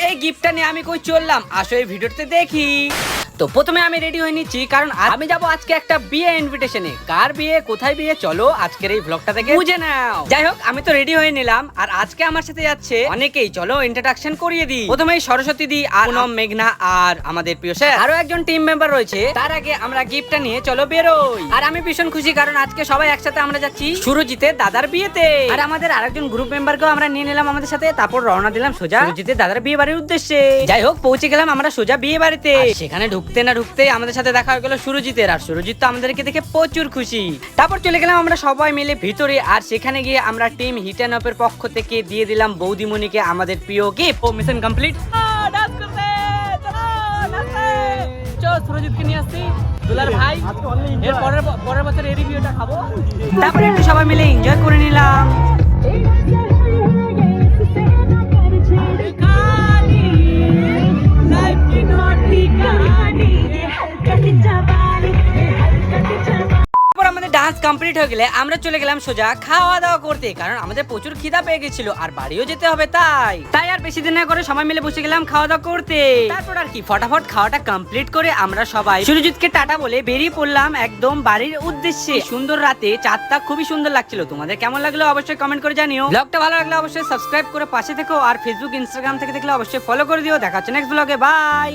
এই গিফটটা নিয়ে আমি কই চললাম, আসো এই ভিডিওতে দেখি। তো প্রথমে আমি রেডি হয়ে নিচ্ছি, কারণ আমি যাব আজকে একটা বিয়ে ইনভিটেশনে। কার বিয়ে, কোথায় বিয়ে, চলো আজকের এই ব্লগটা থেকে বুঝে নাও। যাই হোক, আমি তো রেডি হয়ে নিলাম, আর আজকে আমার সাথে যাচ্ছে অনেকেই। চলো ইন্ট্রোডাকশন করিয়ে দিই। প্রথমেই সরস্বতী দি, আর পুনম, মেঘনা, আর আমাদের প্রিয় স্যার, আরো একজন টিম মেম্বার রয়েছে। তার আগে আমরা গিফটটা নিয়ে চলো বেরোই। আর আমি ভীষণ খুশি, কারণ আজকে সবাই একসাথে আমরা যাচ্ছি সুরজিতের দাদার বিয়েতে। আর আমাদের আরেকজন গ্রুপ মেম্বারকেও আমরা নিয়ে নিলাম আমাদের সাথে। তারপর রওনা দিলাম সোজা সুরজিতের দাদার বিয়ে বাড়ির উদ্দেশ্যে। যাই হোক, পৌঁছে গেলাম আমরা সোজা বিয়ে বাড়িতে। সেখানে ঢুকতে না ঢুকতে আমাদের সাথে দেখা হয়ে গেল সুরজিতের। আর সুরজিৎ তো আমাদেরকে দেখে প্রচুর খুশি। তারপর চলে গেলাম আমরা সবাই মিলে ভিতরে। আর সেখানে গিয়ে আমরা টিম হিট এন্ড আপের পক্ষ থেকে দিয়ে দিলাম বৌদিমণিকে আমাদের প্রিয় গিফট। ও মিশন কমপ্লিট। ডান্স করতে চলো, সুরজিৎকে নিয়ে আসছি দুলার ভাই। এর পরের বছর এই রিভিউটা খাবো। তারপরে একটু সবাই মিলে এনজয় করে নিলাম। আমাদের ডান্স কমপ্লিট হয়ে গেলে আমরা চলে গেলাম সোজা খাওয়া দাওয়া করতে, কারণ আমাদের প্রচুর খিদা পেয়ে গেছিল আর বাড়িও যেতে হবে। তাই আর বেশি দিন না করে সবাই মিলে বসে গেলাম খাওয়া দাওয়া করতে। তারপর আর কি ফটাফট খাওয়াটা কমপ্লিট করে আমরা সবাই সুরজিৎকে টাটা বলে বেরিয়ে পড়লাম একদম বাড়ির উদ্দেশ্যে। সুন্দর রাতে চাঁদটা খুবই সুন্দর লাগছিল। তোমাদের কেমন লাগলো অবশ্যই কমেন্ট করে জানিও। ব্লগটা ভালো লাগলে অবশ্যই সাবস্ক্রাইব করে পাশে থেকো, আর ফেসবুক ইনস্টাগ্রাম থেকে দেখলে অবশ্যই ফলো করে দিও। দেখা হচ্ছে নেক্সট ব্লগে, বাই।